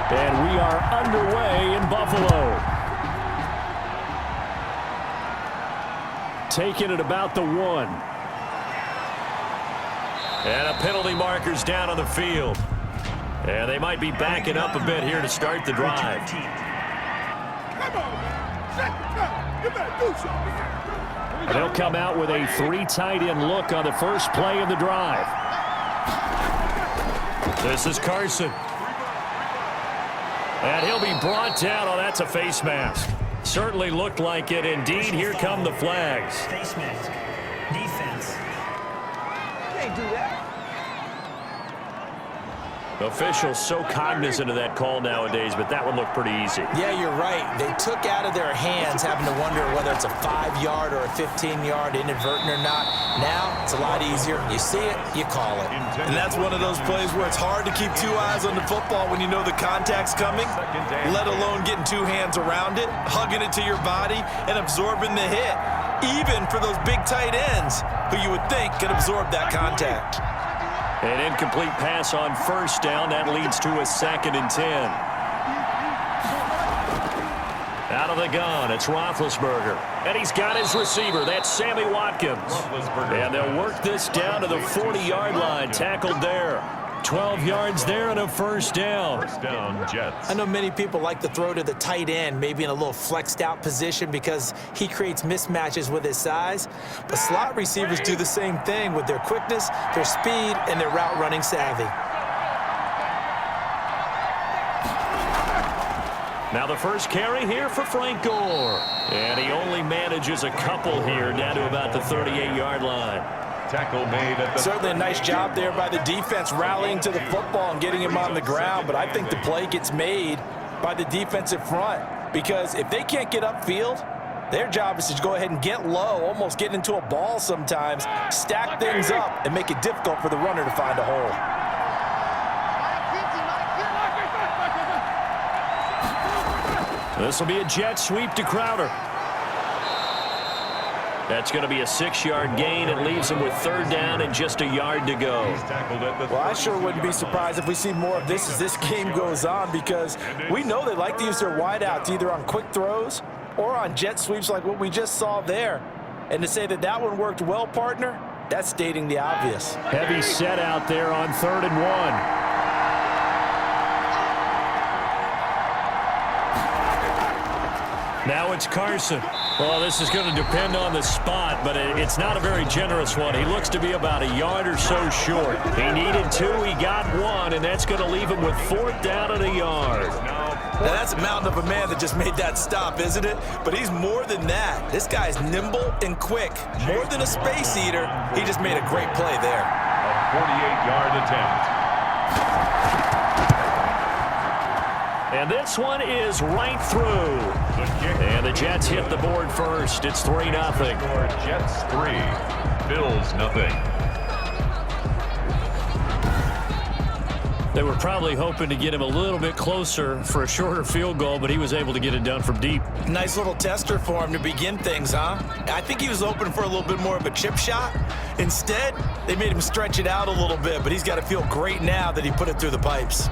And we are underway in Buffalo. Taking it about the 1. And a penalty marker's down on the field. And they might be backing up a bit here to start the drive. They'll come out with a 3 tight end look on the first play of the drive. This is Carson. And he'll be brought down. Oh, that's a face mask. Certainly looked like it. Indeed, here come the flags. Face mask. Defense. Can't do that. Officials so cognizant of that call nowadays, but that one looked pretty easy. Yeah, you're right. They took out of their hands having to wonder whether it's a 5-yard or a 15-yard inadvertent or not. Now, it's a lot easier. You see it, you call it. And that's one of those plays where it's hard to keep 2 eyes on the football when you know the contact's coming, let alone getting 2 hands around it, hugging it to your body, and absorbing the hit, even for those big tight ends who you would think could absorb that contact. An incomplete pass on first down. That leads to a 2nd and 10. Out of the gun, it's Roethlisberger. And he's got his receiver. That's Sammy Watkins. And they'll work this down to the 40-yard line. Tackled there. 12 yards there and a first down. First down, Jets. I know many people like to throw to the tight end, maybe in a little flexed out position because he creates mismatches with his size. But slot receivers do the same thing with their quickness, their speed, and their route running savvy. Now the first carry here for Frank Gore. And he only manages a couple here down to about the 38-yard line. Tackle made at the Certainly a nice job there by the defense rallying to the football and getting him on the ground, but I think the play gets made by the defensive front because if they can't get upfield, their job is to go ahead and get low, almost get into a ball sometimes, stack things up, and make it difficult for the runner to find a hole. This will be a jet sweep to Crowder. That's going to be a 6-yard gain. It leaves him with 3rd down and just a yard to go. Well, I sure wouldn't be surprised if we see more of this as this game goes on because we know they like to use their wideouts either on quick throws or on jet sweeps like what we just saw there. And to say that that one worked well, partner, that's stating the obvious. Heavy set out there on 3rd and 1. Now it's Carson. Well, this is going to depend on the spot, but it's not a very generous one. He looks to be about a yard or so short. He needed 2, he got 1, and that's going to leave him with 4th down and a yard. Now, that's a mountain of a man that just made that stop, isn't it? But he's more than that. This guy's nimble and quick. More than a space eater, he just made a great play there. A 48-yard attempt. And this one is right through. And the Jets hit the board first. It's 3-0. Jets 3, Bills nothing. They were probably hoping to get him a little bit closer for a shorter field goal, but he was able to get it done from deep. Nice little tester for him to begin things, huh? I think he was open for a little bit more of a chip shot. Instead, they made him stretch it out a little bit, but he's got to feel great now that he put it through the pipes.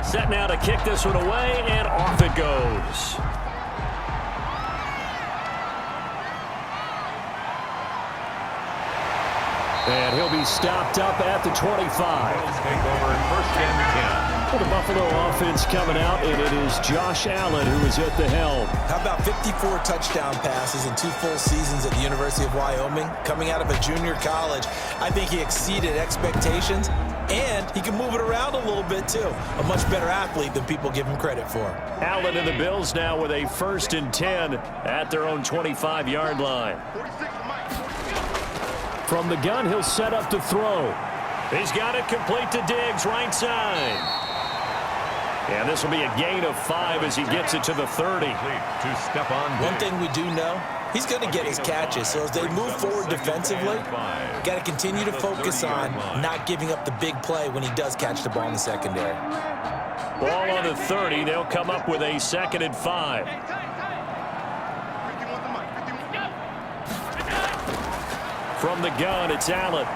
Set now to kick this one away, and off it goes. And he'll be stopped up at the 25. Bills take over in 1st and 10. Well, the Buffalo offense coming out, and it is Josh Allen who is at the helm. How about 54 touchdown passes in 2 full seasons at the University of Wyoming? Coming out of a junior college, I think he exceeded expectations, and he can move it around a little bit, too. A much better athlete than people give him credit for. Allen and the Bills now with a 1st and 10 at their own 25-yard line. From the gun, he'll set up to throw. He's got it complete to Diggs, right side. And this will be a gain of 5 as he gets it to the 30. To step on. One thing we do know, he's going to get his catches. So as they move forward defensively, got to continue to focus on not giving up the big play when he does catch the ball in the secondary. Ball on the 30. They'll come up with a 2nd and 5. From the gun, it's Allen.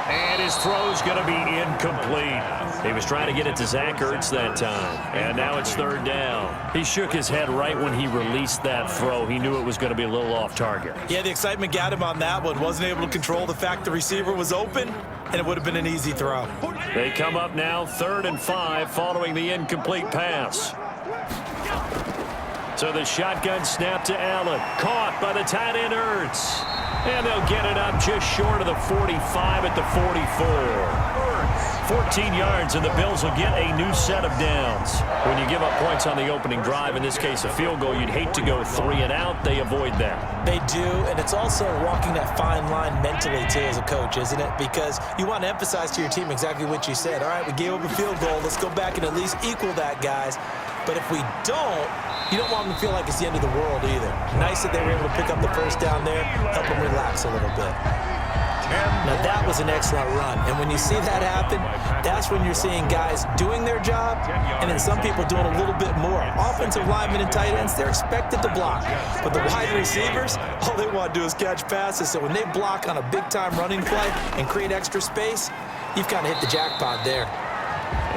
And his throw's going to be incomplete. He was trying to get it to Zach Ertz that time. And now it's third down. He shook his head right when he released that throw. He knew it was going to be a little off target. Yeah, the excitement got him on that one. Wasn't able to control the fact the receiver was open, and it would have been an easy throw. They come up now 3rd and 5 following the incomplete pass. So the shotgun snap to Allen. Caught by the tight end Ertz. And they'll get it up just short of the 45 at the 44. 14 yards, and the Bills will get a new set of downs. When you give up points on the opening drive, in this case a field goal, you'd hate to go 3 and out. They avoid that. They do, and it's also walking that fine line mentally, too, as a coach, isn't it? Because you want to emphasize to your team exactly what you said. All right, we gave up a field goal. Let's go back and at least equal that, guys. But if we don't, you don't want them to feel like it's the end of the world either. Nice that they were able to pick up the first down there, help them relax a little bit. Now, that was an excellent run. And when you see that happen, that's when you're seeing guys doing their job and then some people doing a little bit more. Offensive linemen and tight ends, they're expected to block. But the wide receivers, all they want to do is catch passes. So when they block on a big-time running play and create extra space, you've kind of hit the jackpot there.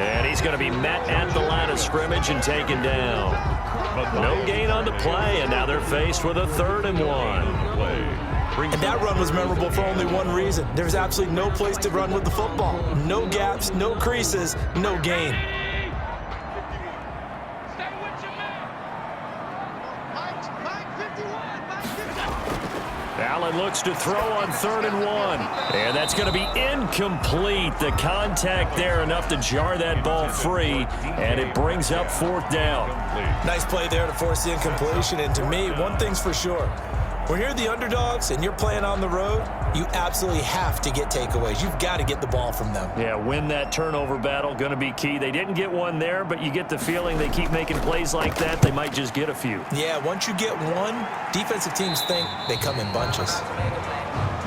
And he's going to be met at the line of scrimmage and taken down. No gain on the play, and now they're faced with a 3rd and 1. And that run was memorable for only one reason. There's absolutely no place to run with the football. No gaps, no creases, no gain. Allen looks to throw on 3rd and 1. And that's going to be incomplete. The contact there enough to jar that ball free, and it brings up 4th down. Nice play there to force the incompletion. And to me, one thing's for sure. When you're the underdogs and you're playing on the road, you absolutely have to get takeaways. You've got to get the ball from them. Yeah, win that turnover battle, going to be key. They didn't get one there, but you get the feeling they keep making plays like that, they might just get a few. Yeah, once you get one, defensive teams think they come in bunches.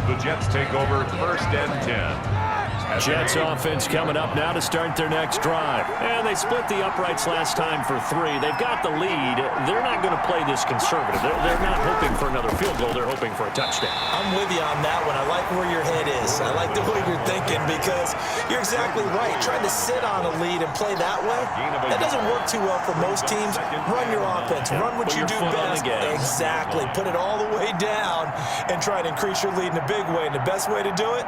The Jets take over 1st and 10. Jets offense coming up now to start their next drive. And they split the uprights last time for 3. They've got the lead. They're not going to play this conservative. They're not hoping for another field goal. They're hoping for a touchdown. I'm with you on that one. I like where your head is. I like the way you're thinking because you're exactly right. Trying to sit on a lead and play that way, that doesn't work too well for most teams. Run your offense. Run what you do best. Exactly. Put it all the way down and try to increase your lead in a big way. And the best way to do it,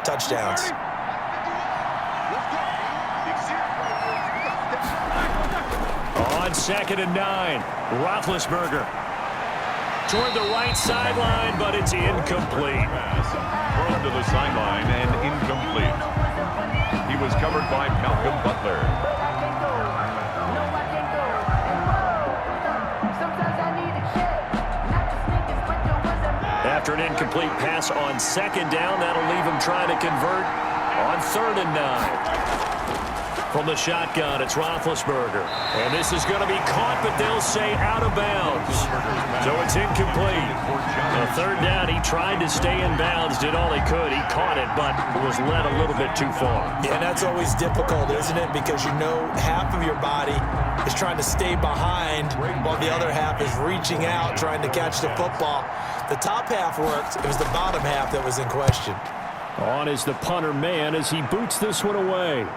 touchdowns. On 2nd and 9, Roethlisberger toward the right sideline, but it's incomplete. Thrown to the sideline and incomplete. He was covered by Malcolm Butler. After an incomplete pass on 2nd down, that'll leave him trying to convert on 3rd and 9. From the shotgun, it's Roethlisberger. And this is going to be caught, but they'll say out of bounds. So it's incomplete. On 3rd down, he tried to stay in bounds, did all he could. He caught it, but was led a little bit too far. Yeah, and that's always difficult, isn't it? Because you know half of your body is trying to stay behind while the other half is reaching out, trying to catch the football. The top half worked. It was the bottom half that was in question. On is the punter man as he boots this one away.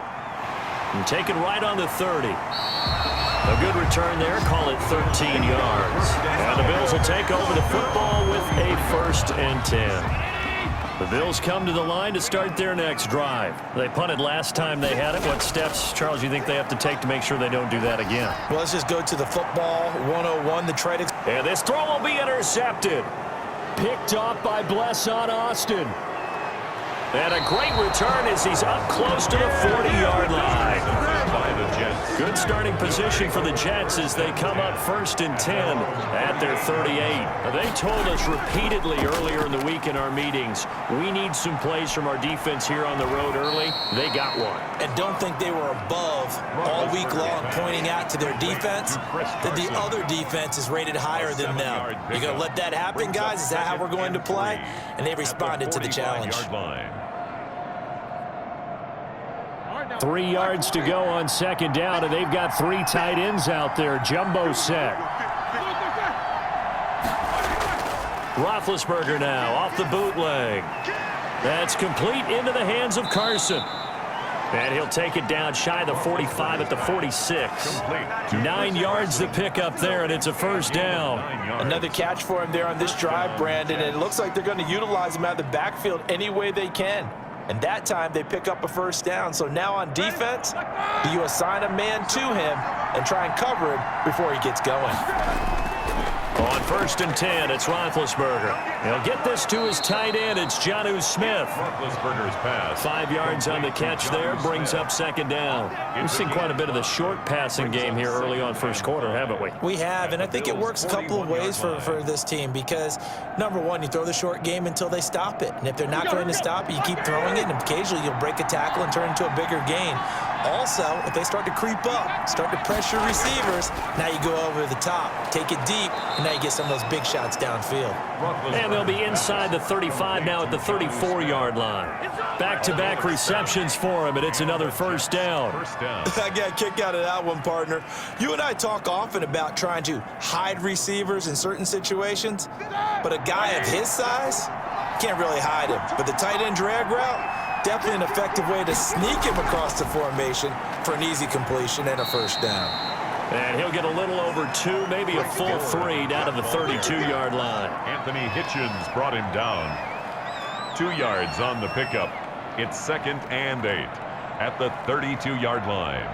And taken right on the 30. A good return there. Call it 13 yards. And the Bills will take over the football with a 1st and 10. The Bills come to the line to start their next drive. They punted last time they had it. What steps, Charles, you think they have to take to make sure they don't do that again? Well, let's just go to the football 101. The trade. And this throw will be intercepted. Picked off by Blesson Austin. And a great return as he's up close to the 40-yard line. By the Jets. Good starting position for the Jets as they come up 1st and 10 at their 38. They told us repeatedly earlier in the week in our meetings, we need some plays from our defense here on the road early. They got one. And don't think they were above all week long pointing out to their defense that the other defense is rated higher than them. You're going to let that happen, guys? Is that how we're going to play? And they responded to the challenge. 3 yards to go on 2nd down, and they've got 3 tight ends out there. Jumbo set. Roethlisberger now off the bootleg. That's complete into the hands of Carson. And he'll take it down shy of the 45 at the 46. 9 yards to pick up there, and it's a first down. Another catch for him there on this drive, Brandon, and it looks like they're going to utilize him out of the backfield any way they can. And that time they pick up a first down. So now on defense, do you assign a man to him and try and cover him before he gets going? On 1st and 10, it's Roethlisberger. He'll get this to his tight end. It's Jonnu Smith. Roethlisberger's pass. 5 yards on the catch there, brings up 2nd down. We've seen quite a bit of the short passing game here early on first quarter, haven't we? We have, and I think it works a couple of ways for this team because, number one, you throw the short game until they stop it. And if they're not going to stop it, you keep throwing it, and occasionally you'll break a tackle and turn into a bigger gain. Also, if they start to creep up, start to pressure receivers, now you go over the top, take it deep, and now you get some of those big shots downfield. And they'll be inside the 35 now at the 34-yard line. Back-to-back receptions for him, and it's another first down. I got a kick out of that one, partner. You and I talk often about trying to hide receivers in certain situations, but a guy of his size can't really hide him. But the tight end drag route, definitely an effective way to sneak him across the formation for an easy completion and a first down. And he'll get a little over 2, maybe a full 3 down to the 32-yard line. Anthony Hitchens brought him down. 2 yards on the pickup. It's 2nd and 8 at the 32-yard line.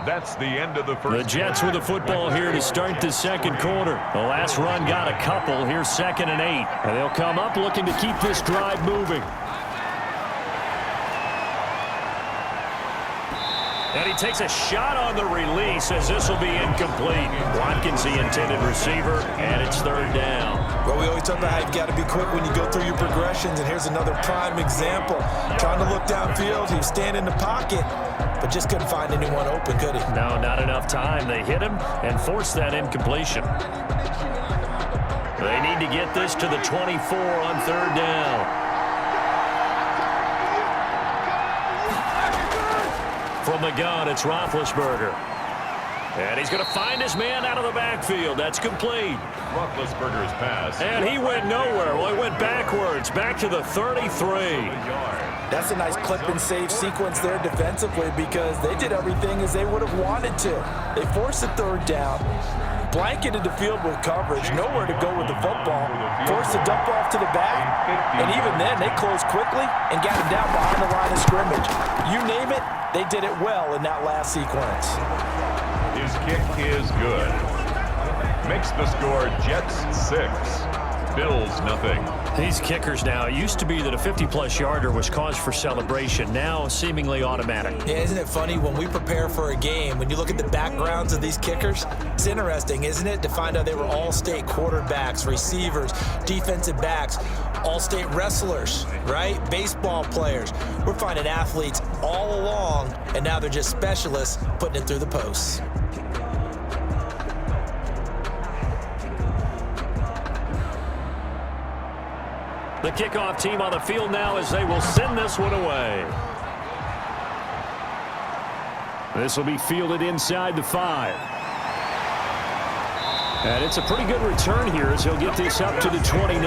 That's the end of the first. The Jets with the football here to start the second quarter. The last run got a couple. Here's 2nd and 8. And they'll come up looking to keep this drive moving. And he takes a shot on the release as this will be incomplete. Watkins, the intended receiver, and it's 3rd down. Well, we always talk about how you've got to be quick when you go through your progressions, and here's another prime example. Trying to look downfield, he was standing in the pocket, but just couldn't find anyone open, could he? No, not enough time. They hit him and forced that incompletion. They need to get this to the 24 on 3rd down. From the gun, it's Roethlisberger. And he's going to find his man out of the backfield. That's complete. Roethlisberger's pass. And he went nowhere. Well, he went backwards, back to the 33. That's a nice clip and save sequence there defensively because they did everything as they would have wanted to. They forced the 3rd down, blanketed the field with coverage, nowhere to go with the football, forced the dump off to the back, and even then they closed quickly and got him down behind the line of scrimmage. You name it, they did it well in that last sequence. His kick is good. Makes the score Jets 6, Bills nothing. These kickers now, it used to be that a 50-plus yarder was cause for celebration. Now seemingly automatic. Yeah, isn't it funny when we prepare for a game, when you look at the backgrounds of these kickers, it's interesting, isn't it, to find out they were all-state quarterbacks, receivers, defensive backs, all-state wrestlers, right? Baseball players. We're finding athletes all along, and now they're just specialists putting it through the posts. The kickoff team on the field now as they will send this one away. This will be fielded inside the 5. And it's a pretty good return here as he'll get this up to the 29.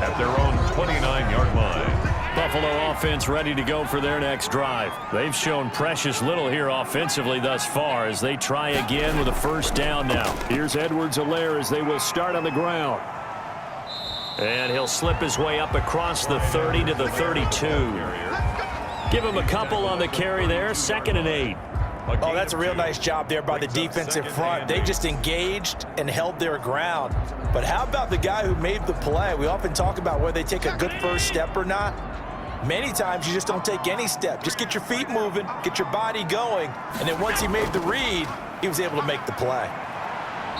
At their own 29-yard line. Buffalo offense ready to go for their next drive. They've shown precious little here offensively thus far as they try again with a first down now. Here's Edwards-Helaire as they will start on the ground. And he'll slip his way up across the 30 to the 32. Give him a couple on the carry there. 2nd and 8. Oh, that's a real nice job there by the defensive front. They just engaged and held their ground. But how about the guy who made the play? We often talk about whether they take a good first step or not. Many times you just don't take any step. Just get your feet moving, get your body going, and then once he made the read, he was able to make the play.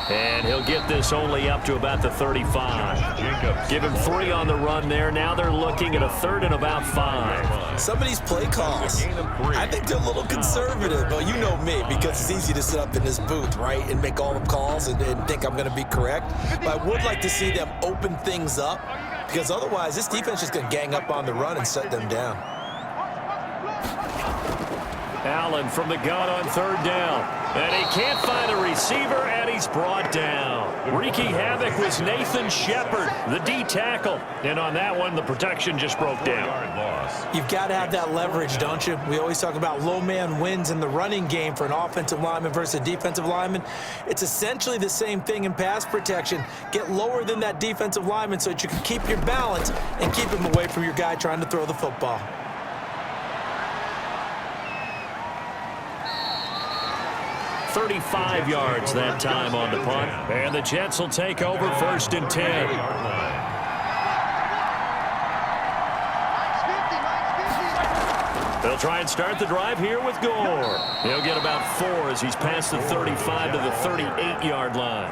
And he'll get this only up to about the 35. Give him 3 on the run there. Now they're looking at a 3rd and about 5. Some of these play calls, I think they're a little conservative, but you know me, because it's easy to sit up in this booth, right, and make all the calls and think I'm going to be correct. But I would like to see them open things up, because otherwise this defense is just going to gang up on the run and shut them down. Allen from the gun on 3rd down. And he can't find a receiver, And he's brought down. Wreaking havoc was Nathan Shepard, the D tackle. And on that one, the protection just broke down. You've got to have that leverage, don't you? We always talk about low man wins in the running game for an offensive lineman versus a defensive lineman. It's essentially the same thing in pass protection. Get lower than that defensive lineman so that you can keep your balance and keep him away from your guy trying to throw the football. "35 yards that time on the punt. And the Jets will take over 1st and 10. They'll try and start the drive here with Gore. He'll get about 4 as he's past the 35 to the 38-yard line.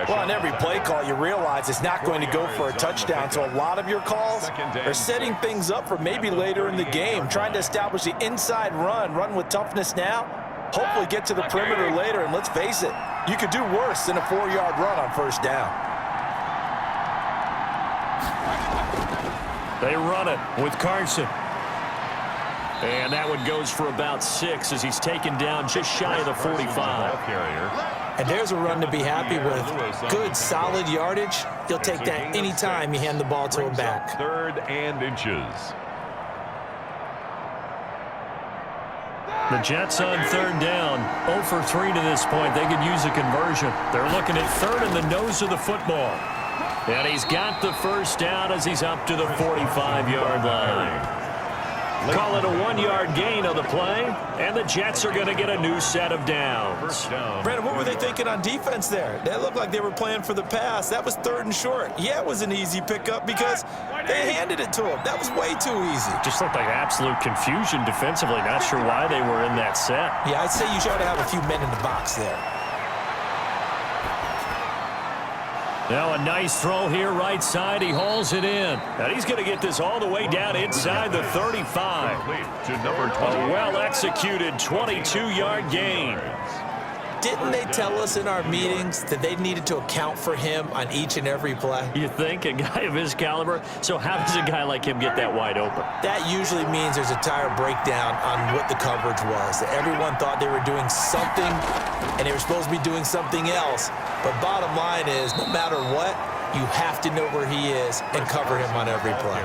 Well, on every play call, you realize it's not going to go for a touchdown, so a lot of your calls are setting things up for maybe later in the game, trying to establish the inside run with toughness now, hopefully get to the perimeter later, and let's face it, you could do worse than a 4-yard run on 1st down. They run it with Carson. And that one goes for about 6 as he's taken down just shy of the 45. And there's a run to be happy with. Good, solid yardage. He'll take that anytime you hand the ball to him back. 3rd and inches. The Jets on 3rd down. 0 for 3 to this point. They could use a conversion. They're looking at 3rd in the nose of the football. And he's got the 1st down as he's up to the 45-yard line. Call it a 1-yard gain on the play, and the Jets are going to get a new set of downs. Brandon, what were they thinking on defense there? They looked like they were playing for the pass. That was 3rd and short. Yeah, it was an easy pickup because they handed it to him. That was way too easy. Just looked like absolute confusion defensively. Not sure why they were in that set. Yeah, I'd say you should have a few men in the box there. Now a nice throw here right side. He hauls it in. And he's going to get this all the way down inside the 35. To number 20. A well-executed 22-yard gain. Didn't they tell us in our meetings that they needed to account for him on each and every play? You think? A guy of his caliber? So how does a guy like him get that wide open? That usually means there's a tire breakdown on what the coverage was. That everyone thought they were doing something, and they were supposed to be doing something else. But bottom line is, no matter what, you have to know where he is and cover him on every play.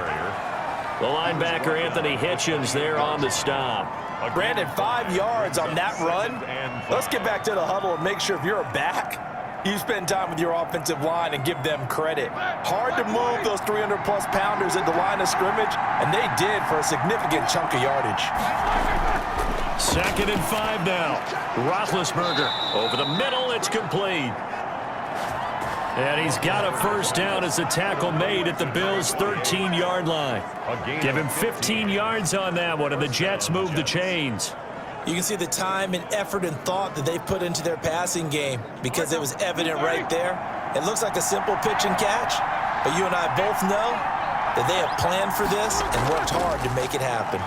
The linebacker, Anthony Hitchens, there on the stop. Brandon, 5 yards on that run. Let's get back to the huddle and make sure if you're a back, you spend time with your offensive line and give them credit. Hard to move those 300-plus pounders at the line of scrimmage, and they did for a significant chunk of yardage. 2nd and 5 now. Roethlisberger over the middle. It's complete. And he's got a 1st down as the tackle made at the Bills' 13-yard line. Give him 15 yards on that one, and the Jets move the chains. You can see the time and effort and thought that they've put into their passing game because it was evident right there. It looks like a simple pitch and catch, but you and I both know that they have planned for this and worked hard to make it happen.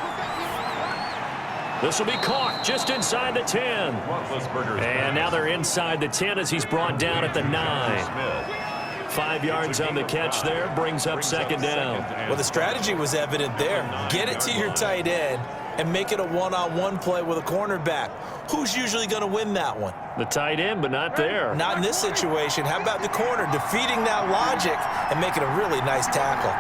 This will be caught just inside the 10. And now they're inside the 10 as he's brought down at the 9. 5 yards on the catch there, brings up 2nd down. Well, the strategy was evident there. Get it to your tight end and make it a one-on-one play with a cornerback. Who's usually going to win that one? The tight end, but not there. Not in this situation. How about the corner defeating that logic and making a really nice tackle?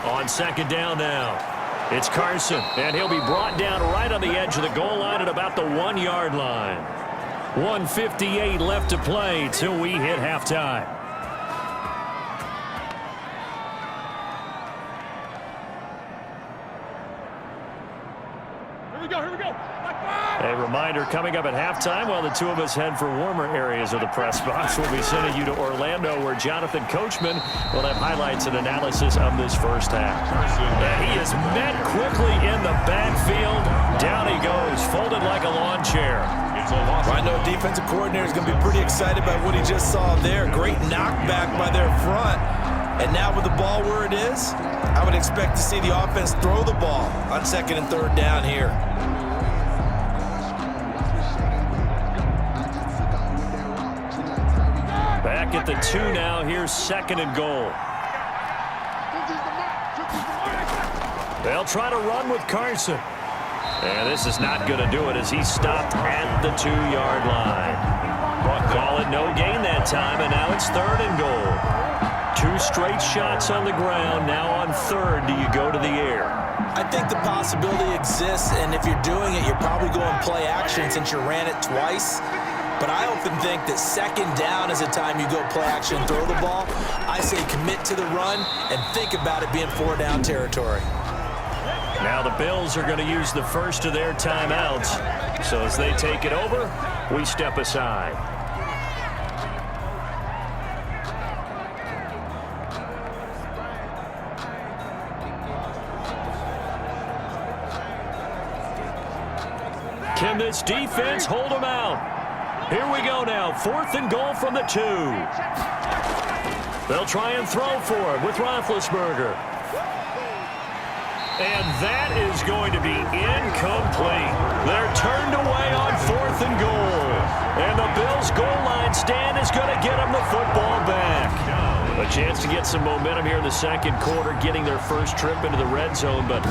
On 2nd down now. It's Carson, and he'll be brought down right on the edge of the goal line at about the 1-yard line. 1:58 left to play till we hit halftime. Here we go. A reminder coming up at halftime while the two of us head for warmer areas of the press box. We'll be sending you to Orlando where Jonathan Coachman will have highlights and analysis of this 1st half. And he is met quickly in the backfield. Down he goes, folded like a lawn chair. I know defensive coordinator is going to be pretty excited by what he just saw there. Great knockback by their front. And now with the ball where it is, I would expect to see the offense throw the ball on 2nd and 3rd down here. Back at the 2 now. Here's 2nd and goal. They'll try to run with Carson. And this is not going to do it as he stopped at the 2-yard line. Call it no gain that time, and now it's 3rd and goal. 2 straight shots on the ground. Now on 3rd, do you go to the air? I think the possibility exists, and if you're doing it, you're probably going play action since you ran it twice. But I often think that 2nd down is a time you go play action and throw the ball. I say commit to the run and think about it being 4-down territory. Now the Bills are going to use the first of their timeouts. So as they take it over, we step aside. Can this defense hold them out? Here we go now. 4th and goal from the 2. They'll try and throw for it with Roethlisberger. And that is going to be incomplete. They're turned away on 4th and goal. And the Bills' goal line stand is going to get them the football back. A chance to get some momentum here in the 2nd quarter, getting their first trip into the red zone, but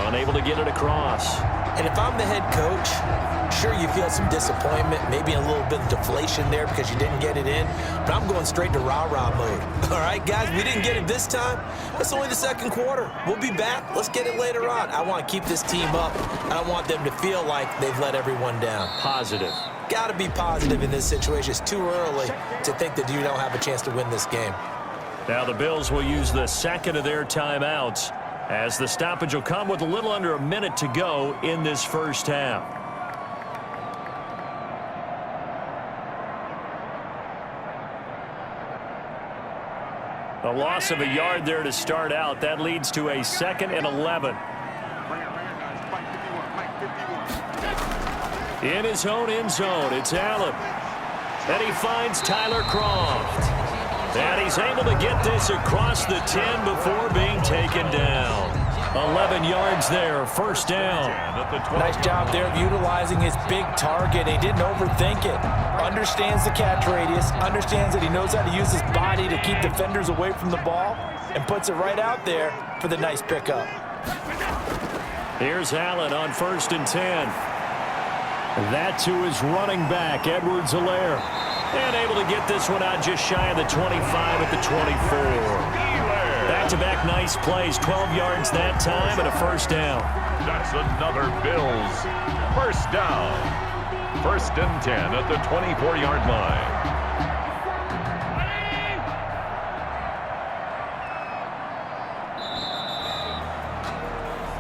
unable to get it across. And if I'm the head coach, sure, you feel some disappointment, maybe a little bit of deflation there because you didn't get it in, but I'm going straight to rah-rah mode. All right, guys, we didn't get it this time. It's only the 2nd quarter. We'll be back. Let's get it later on. I want to keep this team up. I don't want them to feel like they've let everyone down. Positive. Got to be positive in this situation. It's too early to think that you don't have a chance to win this game. Now the Bills will use the 2nd of their timeouts as the stoppage will come with a little under a minute to go in this first half. A loss of a yard there to start out. That leads to a 2nd and 11. In his own end zone, it's Allen. And he finds Tyler Kroft. And he's able to get this across the 10 before being taken down. 11 yards there, 1st down. Nice job there of utilizing his big target. He didn't overthink it. Understands the catch radius, understands that he knows how to use his body to keep defenders away from the ball, and puts it right out there for the nice pickup. Here's Allen on 1st and 10. That to his running back, Edwards-Helaire. And able to get this one out just shy of the 25 at the 24. Back-to-back nice plays, 12 yards that time and a 1st down. That's another Bills 1st down. 1st and 10 at the 24-yard line.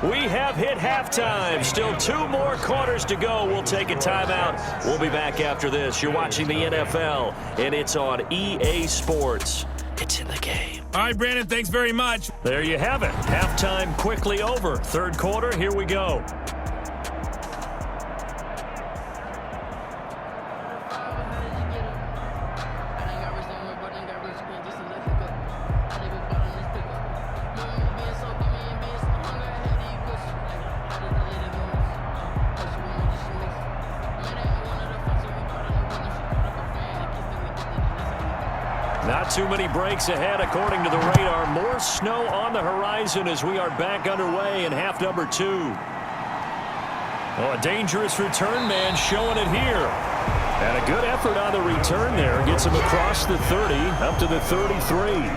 We have hit halftime. Still 2 more quarters to go. We'll take a timeout. We'll be back after this. You're watching the NFL, and it's on EA Sports. It's in the game. All right, Brandon, thanks very much. There you have it. Halftime quickly over. 3rd quarter, here we go. Not too many breaks ahead according to the radar. More snow on the horizon as we are back underway in half number 2. Oh, a dangerous return man showing it here. And a good effort on the return there. Gets him across the 30 up to the 33.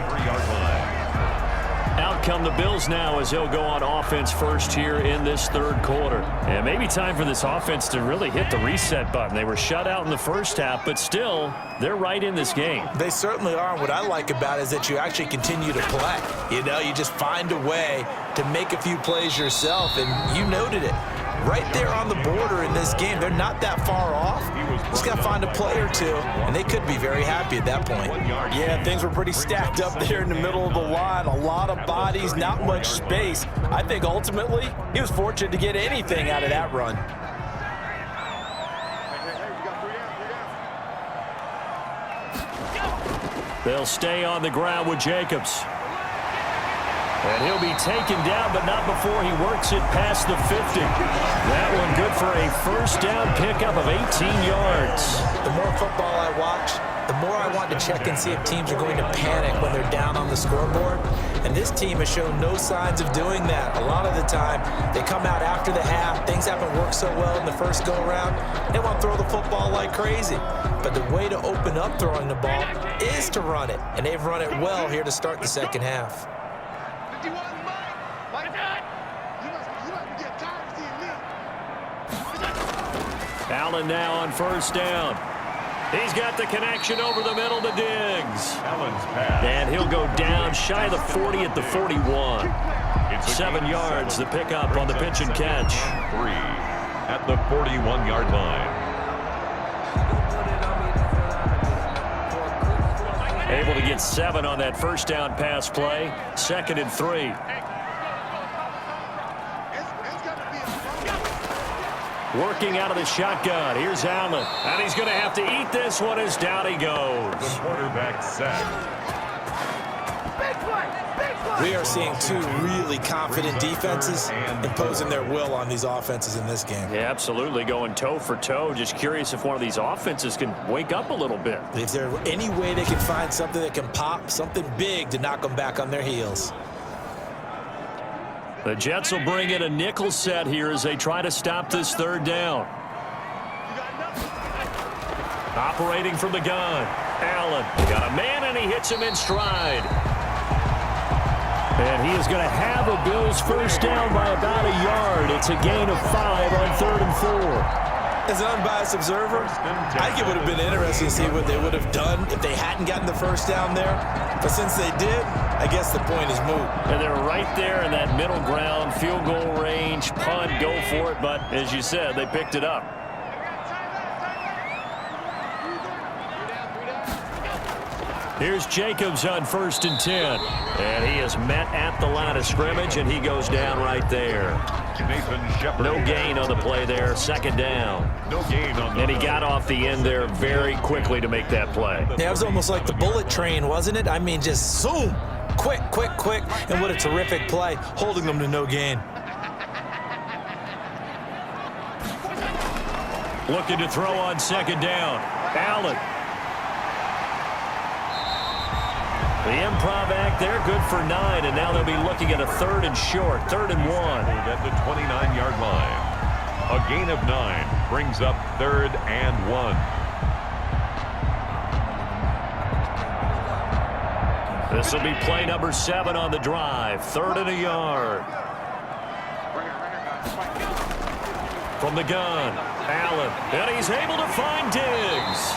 Out come the Bills now as they'll go on offense first here in this 3rd quarter. And maybe time for this offense to really hit the reset button. They were shut out in the first half, but still, they're right in this game. They certainly are. What I like about it is that you actually continue to play. You know, you just find a way to make a few plays yourself, and you noted it. Right there on the border in this game. They're not that far off. Just got to find a play or two, and they could be very happy at that point. Yeah, things were pretty stacked up there in the middle of the line. A lot of bodies, not much space. I think ultimately he was fortunate to get anything out of that run. They'll stay on the ground with Jacobs. And he'll be taken down, but not before he works it past the 50. That one good for a 1st down pickup of 18 yards. The more football I watch, the the more I want to check and see if teams are going to panic when they're down on the scoreboard. And this team has shown no signs of doing that. A lot of the time, they come out after the half. Things haven't worked so well in the first go-around. They want to throw the football like crazy. But the way to open up throwing the ball is to run it. And they've run it well here to start the second half. Allen now on first down. He's got the connection over the middle to Diggs. Allen's pass. And he'll go down shy of the 40 at the 41. It's a 7 gain of yards, the 7. pickup on the pitch and catch. 3 at the 41-yard line. Able to get 7 on that first down pass play. 2nd and 3. Working out of the shotgun. Here's Allen. And he's going to have to eat this one as down he goes. The quarterback sacked. We are seeing two really confident defenses imposing their will on these offenses in this game. Yeah, absolutely. Going toe for toe. Just curious if one of these offenses can wake up a little bit. If there's any way they can find something that can pop, something big to knock them back on their heels. The Jets will bring in a nickel set here as they try to stop this third down. Operating from the gun. Allen got a man and he hits him in stride. And he is going to have a Bills first down by about a yard. It's a gain of 5 on 3rd and 4. As an unbiased observer, I think it would have been interesting to see what they would have done if they hadn't gotten the first down there. But since they did, I guess the point is moot. And they're right there in that middle ground, field goal range, punt, go for it. But as you said, they picked it up. Here's Jacobs on 1st and 10. And he is met at the line of scrimmage, and he goes down right there. Nathan Shepard. No gain on the play there, 2nd down. No gain on the And he got off the end there very quickly to make that play. Yeah, it was almost like the bullet train, wasn't it? I mean, just zoom. Quick, quick, quick. And what a terrific play, holding them to no gain. Looking to throw on 2nd down. Allen. The improv act there, good for 9, and now they'll be looking at a 3rd and short, 3rd and 1. at the 29-yard line. A gain of 9 brings up 3rd and 1. This will be play number 7 on the drive, 3rd and a yard. From the gun, Allen, and he's able to find Diggs.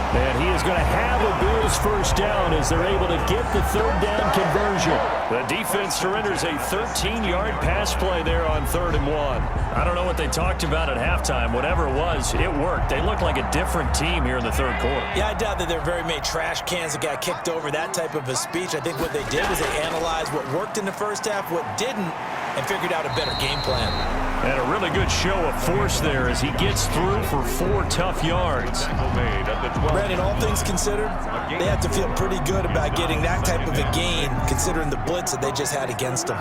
And he is going to have a Bills first down as they're able to get the 3rd down conversion. The defense surrenders a 13-yard pass play there on 3rd and 1. I don't know what they talked about at halftime. Whatever it was, it worked. They look like a different team here in the 3rd quarter. Yeah, I doubt that there are very many trash cans that got kicked over, that type of a speech. I think what they did was they analyzed what worked in the first half, what didn't, and figured out a better game plan. And a really good show of force there as he gets through for 4 tough yards. Made at the 12. Brandon, all things considered, they have to feel pretty good about getting that type of a gain, considering the blitz that they just had against them.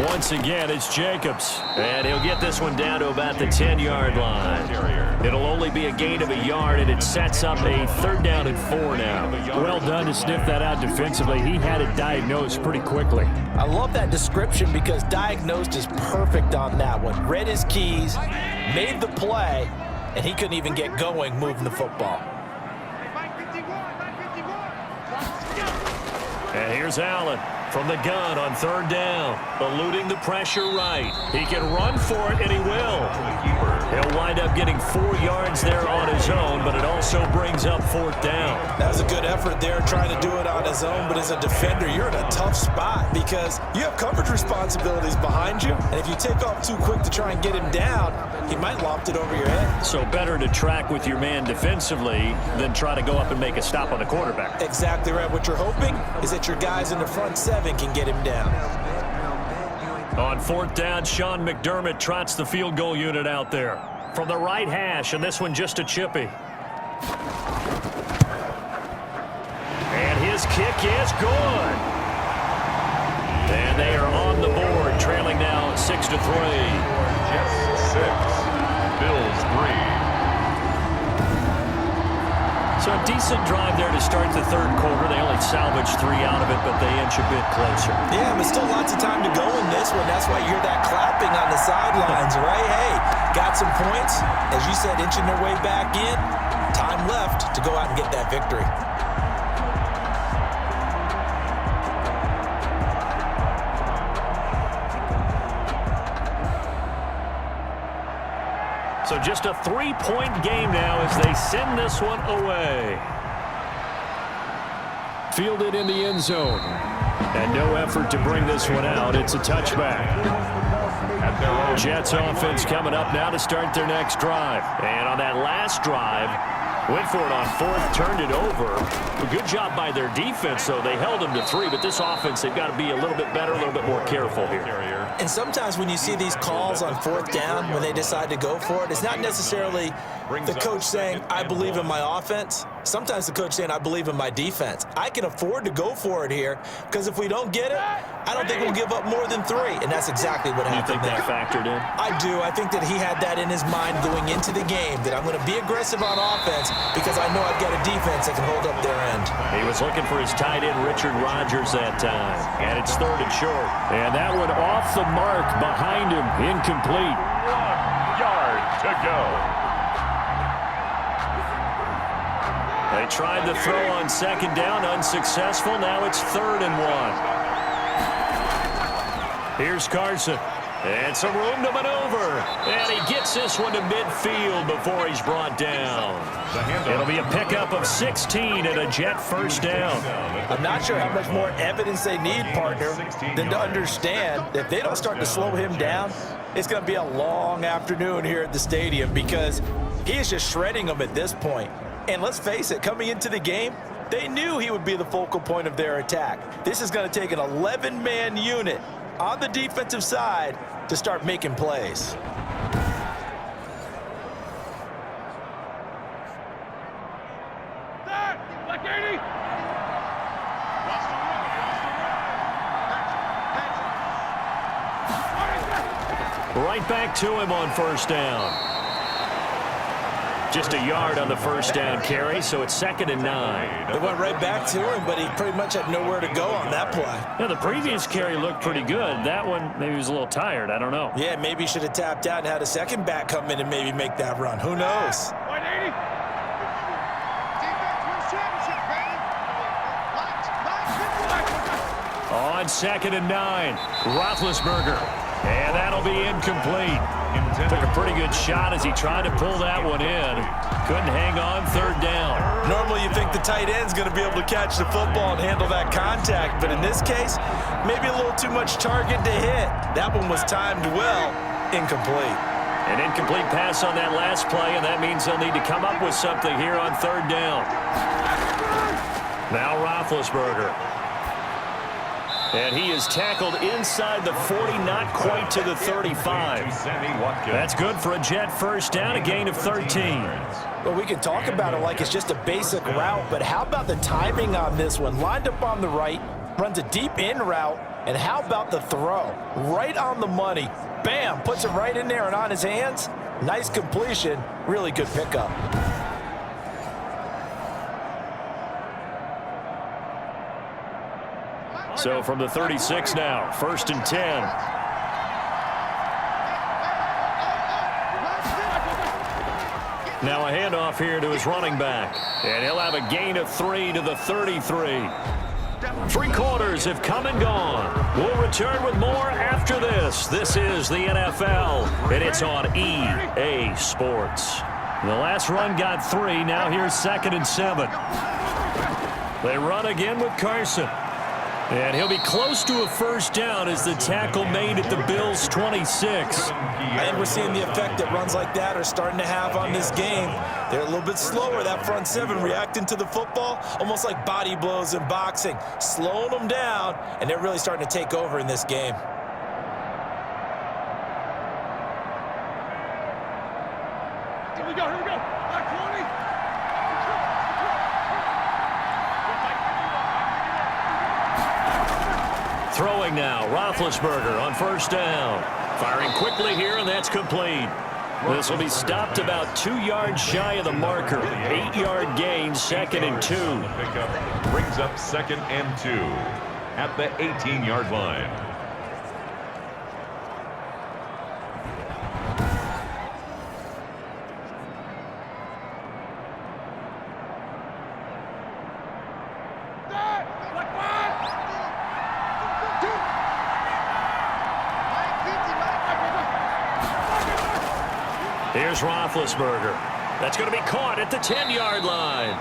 Once again, it's Jacobs, and he'll get this one down to about the 10-yard line. It'll only be a gain of a yard, and it sets up a 3rd down and 4 now. Well done to sniff that out defensively. He had it diagnosed pretty quickly. I love that description because diagnosed is perfect on that one. Read his keys, made the play, and he couldn't even get going moving the football. And here's Allen from the gun on 3rd down, eluding the pressure right. He can run for it, and he will. He'll wind up getting 4 yards there on his own, but it also brings up 4th down. That was a good effort there, trying to do it on his own, but as a defender, you're in a tough spot because you have coverage responsibilities behind you, and if you take off too quick to try and get him down, he might loft it over your head. So better to track with your man defensively than try to go up and make a stop on the quarterback. Exactly right. What you're hoping is that your guys in the front 7 can get him down. On 4th down, Sean McDermott trots the field goal unit out there. From the right hash, and this one just a chippy. And his kick is good. And And they are on the board, trailing now 6-3. Jets 6, Bills 3. So a decent drive there to start the third quarter. They only salvaged 3 out of it, but they inch a bit closer. Yeah, but still lots of time to go in this one. That's why you hear that clapping on the sidelines, right? Hey, got some points. As you said, inching their way back in. Time left to go out and get that victory. So just a 3-point game now as they send this one away. Fielded in the end zone. And no effort to bring this one out. It's a touchback. Jets offense coming up now to start their next drive. And on that last drive, went for it on fourth, turned it over. A good job by their defense, though. They held them to 3, but this offense, they've got to be a little bit better, a little bit more careful here. And sometimes when you see these calls on fourth down, when they decide to go for it, it's not necessarily the coach saying, I believe in my offense. Sometimes the coach saying, I believe in my defense. I can afford to go for it here because if we don't get it, I don't think we'll give up more than 3. And that's exactly what happened there. You think that factored in? I do. I think that he had that in his mind going into the game, that I'm going to be aggressive on offense because I know I've got a defense that can hold up their end. He was looking for his tight end, Richard Rodgers, that time. And it's 3rd and short. And that one off the mark behind him, incomplete. 1 yard to go. They tried the throw on 2nd down, unsuccessful. Now it's 3rd and 1. Here's Carson. And some room to maneuver. And he gets this one to midfield before he's brought down. It'll be a pickup of 16 and a Jet first down. I'm not sure how much more evidence they need, partner, than to understand that if they don't start to slow him down, it's going to be a long afternoon here at the stadium because he is just shredding them at this point. And let's face it, coming into the game, they knew he would be the focal point of their attack. This is going to take an 11-man unit on the defensive side to start making plays. Right back to him on 1st down. Just a yard on the 1st down carry, so it's 2nd and 9. They went right back to him, but he pretty much had nowhere to go on that play. Yeah, the previous carry looked pretty good. That one, maybe he was a little tired. I don't know. Yeah, maybe he should have tapped out and had a second back come in and maybe make that run. Who knows? On 2nd and 9, Roethlisberger. And that'll be incomplete. Took a pretty good shot as he tried to pull that one in. Couldn't hang on 3rd down. Normally you think the tight end's going to be able to catch the football and handle that contact, but in this case, maybe a little too much target to hit. That one was timed well, incomplete. An incomplete pass on that last play, and that means they'll need to come up with something here on 3rd down. Now Roethlisberger. And he is tackled inside the 40, not quite to the 35. That's good for a Jet first down, a gain of 13. Well, we can talk about it like it's just a basic route, but how about the timing on this one? Lined up on the right, runs a deep in route, and how about the throw? Right on the money. Bam, puts it right in there and on his hands. Nice completion, really good pickup. So from the 36 now, 1st and 10. Now a handoff here to his running back. And he'll have a gain of 3 to the 33. 3 quarters have come and gone. We'll return with more after this. This is the NFL, and it's on EA Sports. The last run got 3. Now here's 2nd and 7. They run again with Carson. And he'll be close to a first down as the tackle made at the Bills' 26. I think we're seeing the effect that runs like that are starting to have on this game. They're a little bit slower, that front 7, reacting to the football, almost like body blows in boxing, slowing them down, and they're really starting to take over in this game. Here we go. Back 20. Throwing throwing now. Roethlisberger on first down. Firing quickly here, and that's complete. This will be stopped about 2 yards shy of the marker. 8-yard gain, 2nd and 2. Pickup brings up 2nd and 2 at the 18-yard line. Here's Roethlisberger. That's going to be caught at the 10-yard line.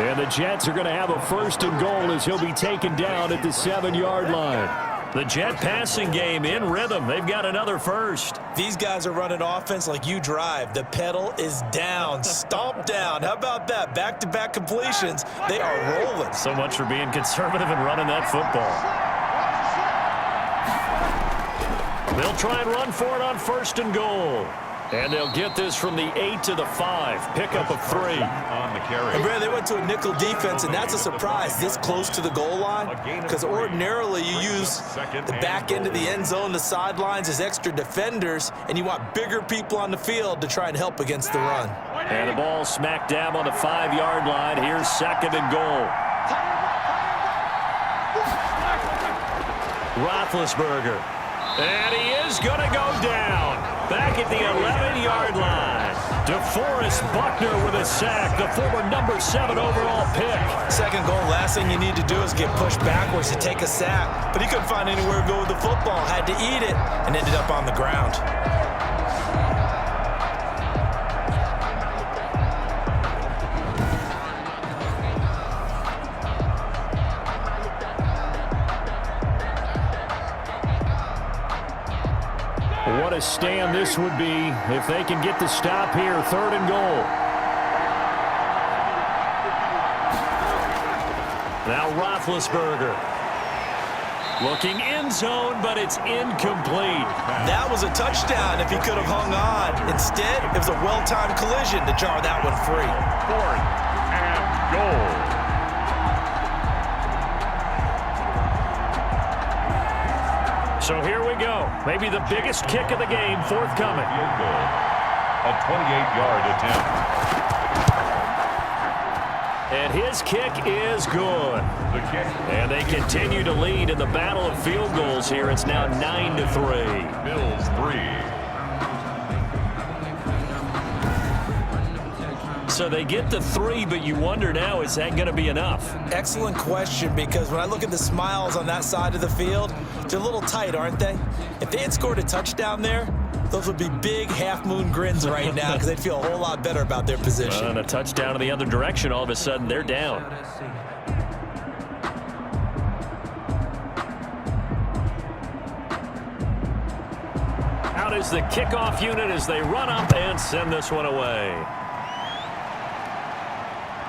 And the Jets are going to have a 1st and goal as he'll be taken down at the 7-yard line. The Jet passing game in rhythm. They've got another first. These guys are running offense like you drive. The pedal is down, stomped down. How about that? Back-to-back completions. They are rolling. So much for being conservative and running that football. They'll try and run for it on 1st and goal. And they'll get this from the 8 to the 5. Pickup of 3. On the carry. And Brad, they went to a nickel defense, and that's a surprise this close to the goal line, because ordinarily you use the back end of the end zone, the sidelines as extra defenders, and you want bigger people on the field to try and help against the run. And the ball smack dab on the 5-yard line. Here's 2nd and goal. Roethlisberger. And he is going to go down. Back at the 11-yard line. DeForest Buckner with a sack, the former number 7 overall pick. 2nd goal, last thing you need to do is get pushed backwards to take a sack. But he couldn't find anywhere to go with the football, had to eat it, and ended up on the ground. What a stand this would be if they can get the stop here. 3rd and goal. Now Roethlisberger. Looking end zone, but it's incomplete. That was a touchdown if he could have hung on. Instead, it was a well-timed collision to jar that one free. 4th and goal. So here we go. Maybe the biggest kick of the game forthcoming. Field goal. A 28-yard attempt. And his kick is good. The kick. And they continue to lead in the battle of field goals here. It's now 9-3. Bills 3. So they get the 3, but you wonder now, is that going to be enough? Excellent question, because when I look at the smiles on that side of the field, they're a little tight, aren't they? If they had scored a touchdown there, those would be big half-moon grins right now because they'd feel a whole lot better about their position. And a touchdown in the other direction, all of a sudden they're down. Out is the kickoff unit as they run up and send this one away.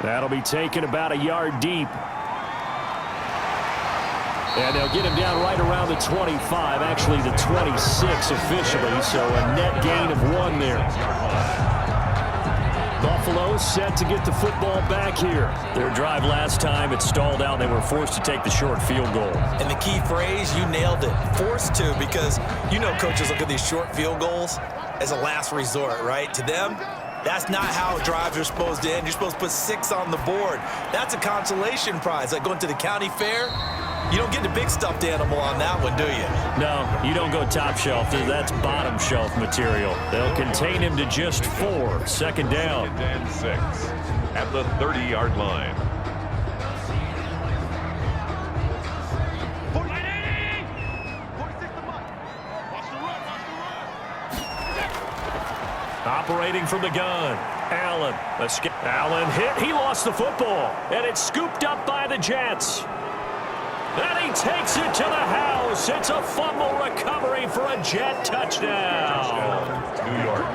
That'll be taken about a yard deep. And they'll get him down right around the 25, actually the 26 officially, so a net gain of 1 there. Buffalo set to get the football back here. Their drive last time, it stalled out. They were forced to take the short field goal. And the key phrase, you nailed it, forced to, because you know coaches look at these short field goals as a last resort, right? To them, that's not how drives are supposed to end. You're supposed to put 6 on the board. That's a consolation prize. Like going to the county fair, you don't get the big stuffed animal on that one, do you? No, you don't go top shelf. That's bottom shelf material. They'll contain him to just 4. 2nd down. 2nd and 6 at the 30-yard line. Operating from the gun. Allen. Allen hit. He lost the football. And it's scooped up by the Jets. And he takes it to the house. It's a fumble recovery for a Jet touchdown. New York.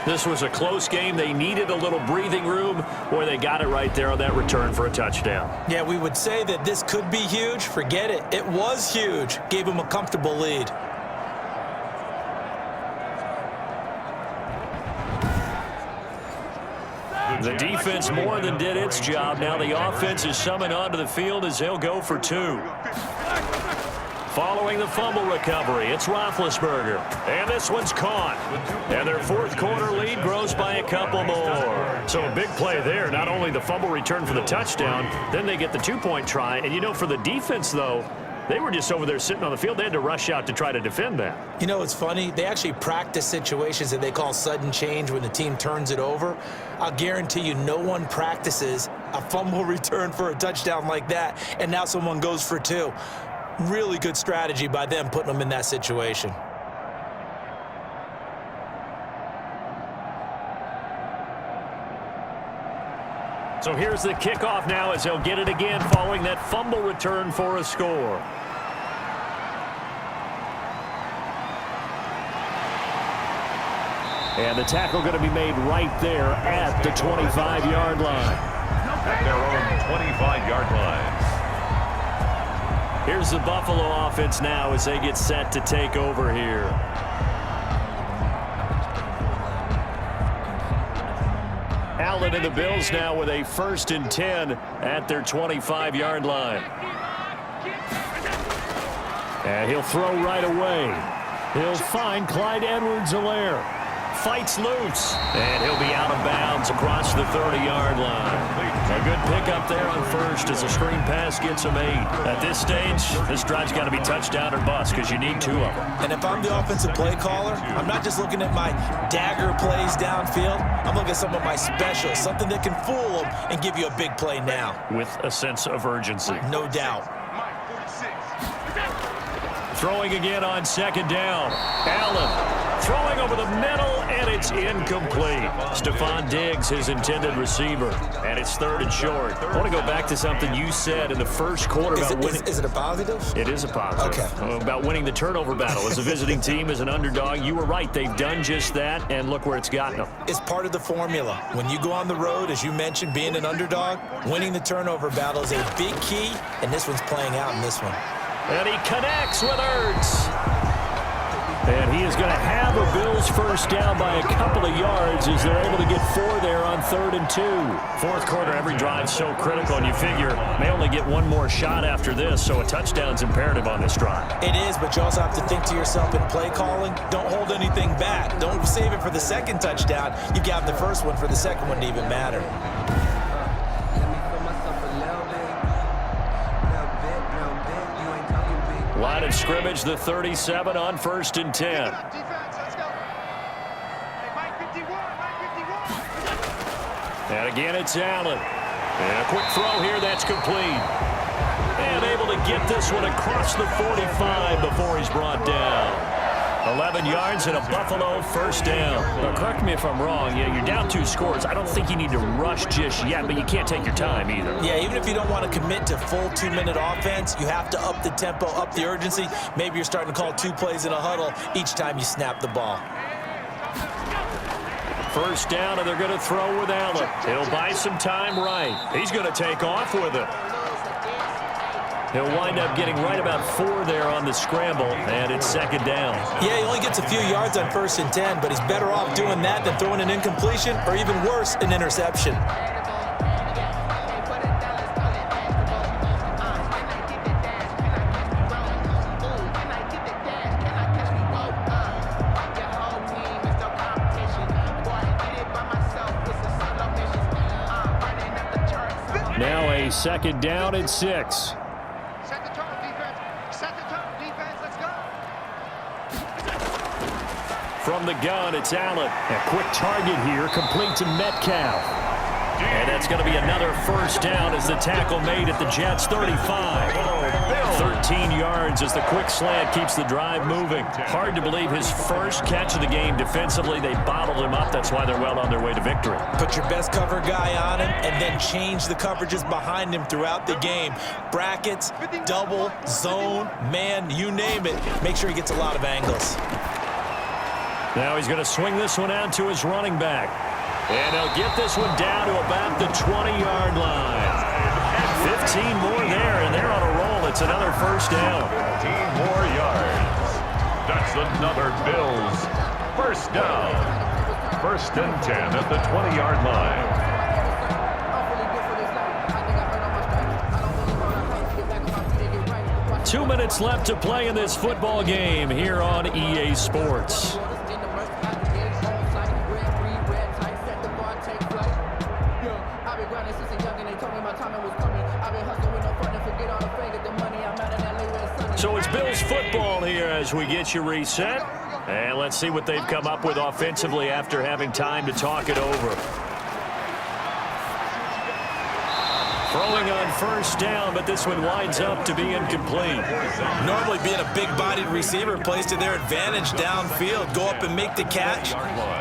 This was a close game. They needed a little breathing room. Boy, they got it right there on that return for a touchdown. Yeah, we would say that this could be huge. Forget it. It was huge. Gave him a comfortable lead. The defense more than did its job. Now the offense is summoned onto the field as they'll go for 2. Following the fumble recovery, it's Roethlisberger. And this one's caught. And their fourth quarter lead grows by a couple more. So a big play there. Not only the fumble return for the touchdown, then they get the 2-point try. And, you know, for the defense, though, they were just over there sitting on the field. They had to rush out to try to defend that. You know, it's funny. They actually practice situations that they call sudden change when the team turns it over. I'll guarantee you no one practices a fumble return for a touchdown like that, and now someone goes for 2. Really good strategy by them putting them in that situation. So here's the kickoff now as they'll get it again following that fumble return for a score. And the tackle going to be made right there at the 25-yard line. At their own 25-yard line. Here's the Buffalo offense now as they get set to take over here. Allen and the Bills now with a 1st and 10 at their 25-yard line. And he'll throw right away. He'll find Clyde Edwards-Helaire. Fights loose, and he'll be out of bounds across the 30-yard line. A good pickup there on first as a screen pass gets a made. At this stage, this drive's got to be touchdown or bust because you need 2 of them. And if I'm the offensive play caller, I'm not just looking at my dagger plays downfield. I'm looking at some of my specials, something that can fool them and give you a big play now. With a sense of urgency. No doubt. Throwing again on 2nd down. Allen throwing over the middle, and it's incomplete. Stephon Diggs, his intended receiver, and it's 3rd and short. I want to go back to something you said in the first quarter about winning. Is it a positive? It is a positive. Okay. About winning the turnover battle. As a visiting team, as an underdog, you were right. They've done just that, and look where it's gotten them. It's part of the formula. When you go on the road, as you mentioned, being an underdog, winning the turnover battle is a big key, and this one's playing out in this one. And he connects with Ertz. And he is going to have a Bills first down by a couple of yards as they're able to get 4 there on 3rd and 2. Fourth quarter, every drive's so critical, and you figure they only get one more shot after this, so a touchdown's imperative on this drive. It is, but you also have to think to yourself in play calling, don't hold anything back. Don't save it for the second touchdown. You got the first one for the second one to even matter. Line of scrimmage, the 37 on 1st and 10. And again, it's Allen. And a quick throw here, that's complete. And able to get this one across the 45 before he's brought down. 11 yards and a Buffalo first down. Now, correct me if I'm wrong. Yeah, you're down 2 scores. I don't think you need to rush just yet, but you can't take your time either. Yeah, even if you don't want to commit to full 2-minute offense, you have to up the tempo, up the urgency. Maybe you're starting to call 2 plays in a huddle each time you snap the ball. First down, and they're going to throw with Allen. He'll buy some time right. He's going to take off with it. He'll wind up getting right about 4 there on the scramble, and it's 2nd down. Yeah, he only gets a few yards on 1st and 10, but he's better off doing that than throwing an incompletion or even worse, an interception. Now a 2nd down and 6. From the gun, it's Allen. A quick target here, complete to Metcalf. And that's going to be another first down as the tackle made at the Jets' 35. 13 yards as the quick slant keeps the drive moving. Hard to believe his first catch of the game defensively. They bottled him up. That's why they're well on their way to victory. Put your best cover guy on him and then change the coverages behind him throughout the game. Brackets, double, zone, man, you name it. Make sure he gets a lot of angles. Now he's going to swing this one out to his running back. And he'll get this one down to about the 20-yard line. 15 more there, and they're on a roll. It's another first down. 15 more yards. That's another Bills first down. 1st and 10 at the 20-yard line. 2 minutes left to play in this football game here on EA Sports. So it's Bills football here as we get you reset. And let's see what they've come up with offensively after having time to talk it over. Throwing on first down, but this one winds up to be incomplete. Normally being a big-bodied receiver plays to their advantage downfield. Go up and make the catch,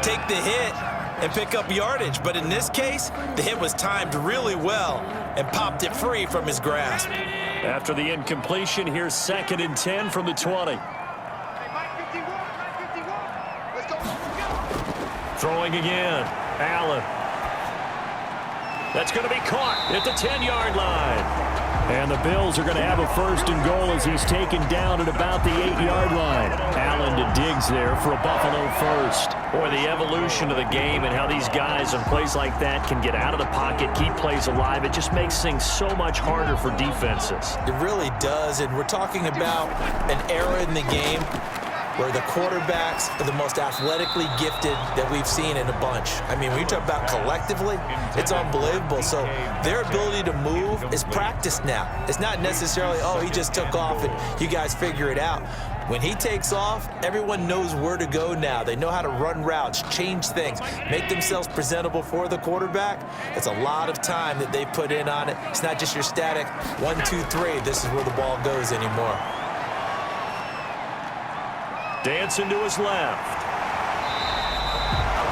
take the hit, and pick up yardage. But in this case, the hit was timed really well and popped it free from his grasp. After the incompletion, here's 2nd and 10 from the 20. Throwing again. Allen. That's going to be caught at the 10-yard line. And the Bills are going to have a 1st and goal as he's taken down at about the 8-yard line. Allen to Diggs there for a Buffalo 1st. Boy, the evolution of the game and how these guys on plays like that can get out of the pocket, keep plays alive, it just makes things so much harder for defenses. It really does, and we're talking about an era in the game where the quarterbacks are the most athletically gifted that we've seen in a bunch. I mean, when you talk about collectively, it's unbelievable. So their ability to move is practiced now. It's not necessarily, oh, he just took off and you guys figure it out. When he takes off, everyone knows where to go now. They know how to run routes, change things, make themselves presentable for the quarterback. It's a lot of time that they put in on it. It's not just your static 1, 2, 3. This is where the ball goes anymore. Dancing to his left.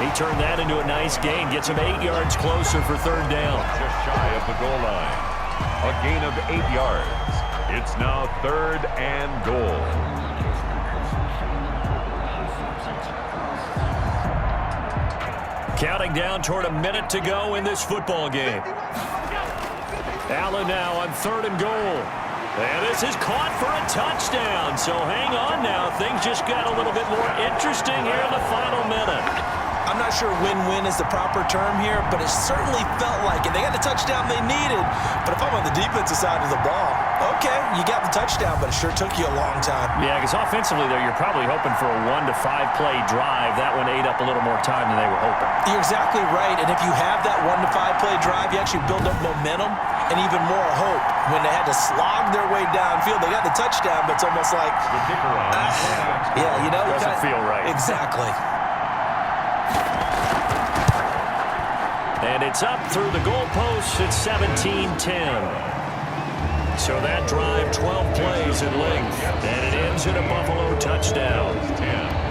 He turned that into a nice gain. Gets him 8 yards closer for 3rd down. Just shy of the goal line. A gain of 8 yards. It's now 3rd and goal. Counting down toward a minute to go in this football game. Allen now on 3rd and goal. And this is caught for a touchdown. So hang on now. Things just got a little bit more interesting here in the final minute. I'm not sure win-win is the proper term here, but it certainly felt like it. They got the touchdown they needed. But if I'm on the defensive side of the ball, okay, you got the touchdown, but it sure took you a long time. Yeah, because offensively, though, you're probably hoping for a 1 to 5 play drive. That one ate up a little more time than they were hoping. You're exactly right. And if you have that 1 to 5 play drive, you actually build up momentum and even more hope. When they had to slog their way downfield, they got the touchdown, but it's almost like, The kicker on. yeah, you know, Doesn't feel right. Exactly. And it's up through the goalposts. It's 17-10. So that drive, 12 plays in length. And it ends in a Buffalo touchdown. 10.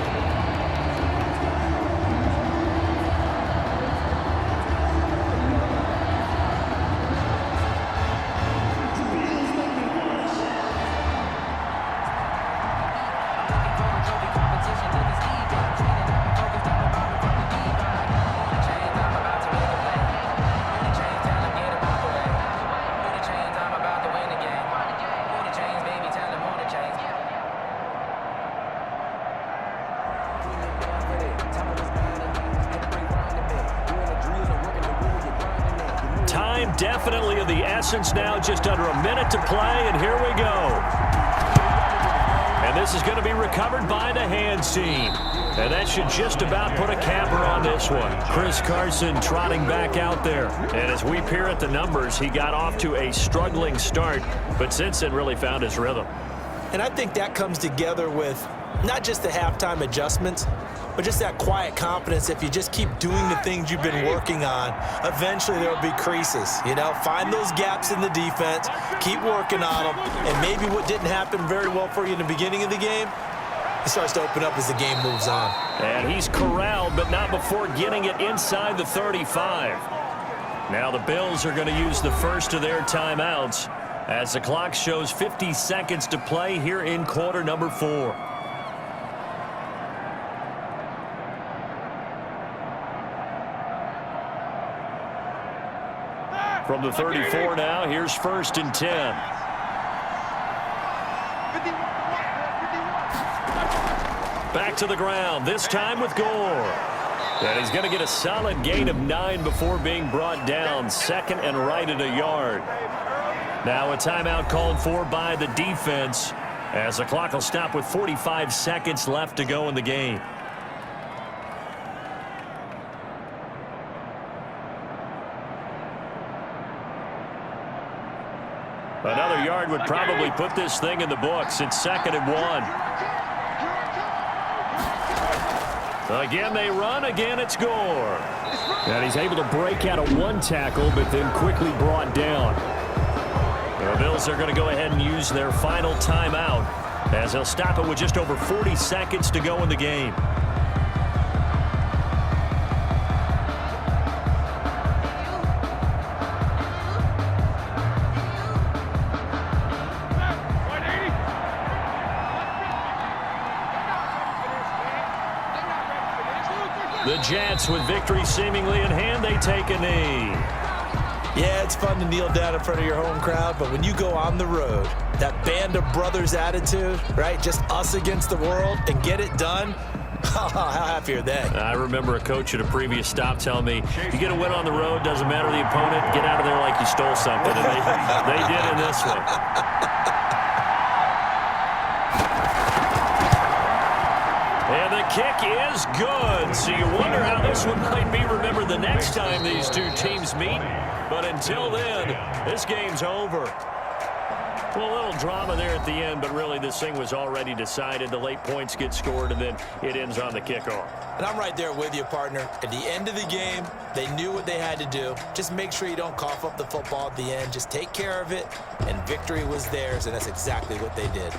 Definitely of the essence now, just under a minute to play, and here we go. And this is going to be recovered by the hands team. And that should just about put a capper on this one. Chris Carson trotting back out there. And as we peer at the numbers, he got off to a struggling start, but since then really found his rhythm. And I think that comes together with not just the halftime adjustments, but just that quiet confidence. If you just keep doing the things you've been working on, eventually there will be creases. You know, find those gaps in the defense, keep working on them, and maybe what didn't happen very well for you in the beginning of the game, it starts to open up as the game moves on. And he's corralled, but not before getting it inside the 35. Now the Bills are going to use the first of their timeouts as the clock shows 50 seconds to play here in quarter number 4. From the 34 now, here's 1st and 10. Back to the ground, this time with Gore. And he's going to get a solid gain of 9 before being brought down. 2nd and right at a yard. Now a timeout called for by the defense as the clock will stop with 45 seconds left to go in the game. Another yard would probably put this thing in the books. It's 2nd and 1. Again, they run. Again, it's Gore. And he's able to break out of one tackle, but then quickly brought down. The Bills are going to go ahead and use their final timeout as they'll stop it with just over 40 seconds to go in the game. The Jets, with victory seemingly in hand, they take a knee. Yeah, it's fun to kneel down in front of your home crowd, but when you go on the road, that band of brothers attitude, right, just us against the world, and get it done, how happy are they? I remember a coach at a previous stop telling me, you get a win on the road, doesn't matter the opponent, get out of there like you stole something. And they did in this one. And the kick is good. So you wonder how this one might be remembered the next time these two teams meet. But until then, this game's over. Well, a little drama there at the end, but really this thing was already decided. The late points get scored, and then it ends on the kickoff. And I'm right there with you, partner. At the end of the game, they knew what they had to do. Just make sure you don't cough up the football at the end. Just take care of it, and victory was theirs, and that's exactly what they did.